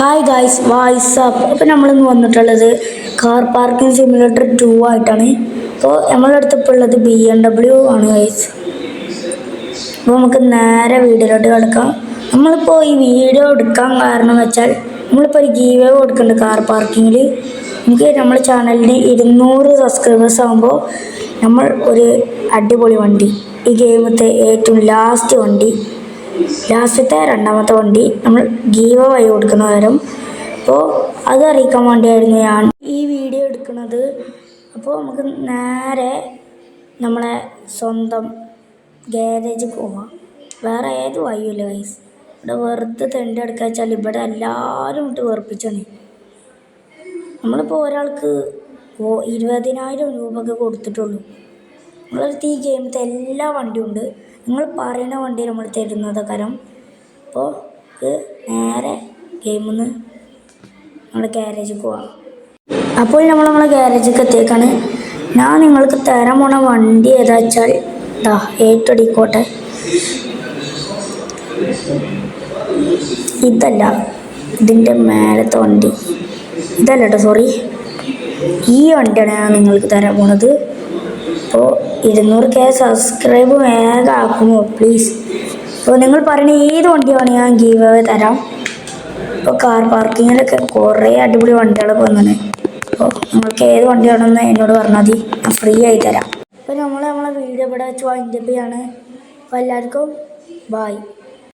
Hi guys WhatsApp. അപ്പോൾ നമ്മളിന്ന് വന്നിട്ടുള്ളത് കാർ പാർക്കിംഗ് സിമുലേറ്റർ 2 ആയിട്ടാണ്. അപ്പോൾ നമ്മളുടെ അടുത്ത് ഇപ്പോൾ ഉള്ളത് BMW ആണ് ഗായ്സ്. അപ്പോൾ നമുക്ക് നേരെ വീഡിയോയിലോട്ട് കിടക്കാം. നമ്മളിപ്പോൾ ഈ വീഡിയോ എടുക്കാൻ കാരണം വെച്ചാൽ നമ്മളിപ്പോൾ ഒരു ഗീവ് അവേ കൊടുക്കുന്നുണ്ട് കാർ പാർക്കിങ്ങിൽ. എനിക്ക് നമ്മുടെ ചാനലിന് 200 സബ്സ്ക്രൈബേഴ്സ് ആകുമ്പോൾ നമ്മൾ ഒരു അടിപൊളി വണ്ടി, ഈ ഗെയിമത്തെ ഏറ്റവും ലാസ്റ്റത്തെ രണ്ടാമത്തെ വണ്ടി നമ്മൾ ഗീവ് അവേ കൊടുക്കുന്ന കാര്യം. അപ്പോൾ അത് അറിയിക്കാൻ വേണ്ടിയായിരുന്നു ഞാൻ ഈ വീഡിയോ എടുക്കുന്നത്. അപ്പോൾ നമുക്ക് നേരെ നമ്മളെ സ്വന്തം ഗാരേജിൽ പോവാം. വേറെ ഏത് വഴിയില്ല ഗൈസ്. ഇവിടെ വെറുതെ തെണ്ടി എടുക്കുക വെച്ചാൽ ഇവിടെ എല്ലാവരും ഇട്ട് വെറുപ്പിച്ചാണ്. നമ്മളിപ്പോൾ ഒരാൾക്ക് 20,000 രൂപയൊക്കെ കൊടുത്തിട്ടുള്ളൂ. നമ്മളടുത്ത് ഈ ഗെയിമത്തെ എല്ലാ വണ്ടിയും ഉണ്ട്. നിങ്ങൾ പറയുന്ന വണ്ടി നമ്മൾ തരുന്നത് കാര്യം. അപ്പോൾ നേരെ ഗെയിമിൽ നിന്ന് നമ്മുടെ ഗാരേജിൽ പോവാം. അപ്പോൾ നമ്മളെ ഗാരേജിലേക്ക് എത്തിയേക്കാണ്. ഞാൻ നിങ്ങൾക്ക് തരാൻ പോണ വണ്ടി ഏതാ വെച്ചാൽ ഏറ്റടിക്കോട്ടെ. ഇതല്ല, ഇതിൻ്റെ മേലത്തെ വണ്ടി ഇതല്ല കേട്ടോ, സോറി. ഈ വണ്ടിയാണ് ഞാൻ നിങ്ങൾക്ക് തരാൻ പോണത്. അപ്പോൾ 200K സബ്സ്ക്രൈബ് വേഗം ആക്കുമോ പ്ലീസ്. അപ്പോൾ നിങ്ങൾ പറയുന്ന ഏത് വണ്ടിയാണ് ഞാൻ ഗീവ് അവേ തരാം. ഇപ്പോൾ കാർ പാർക്കിങ്ങിലൊക്കെ കുറേ അടിപൊളി വണ്ടികളൊക്കെ വന്നിട്ടുണ്ട്. അപ്പോൾ നിങ്ങൾക്ക് ഏത് വണ്ടിയാണെന്ന് എന്നോട് പറഞ്ഞാൽ മതി, ഞാൻ ഫ്രീ ആയി തരാം. അപ്പോൾ നമ്മളെ വീഡിയോ ഇവിടെ വെച്ച് വൈൻഡപ്പ് ചെയ്യാണ്. അപ്പോൾ എല്ലാവർക്കും ബായ്.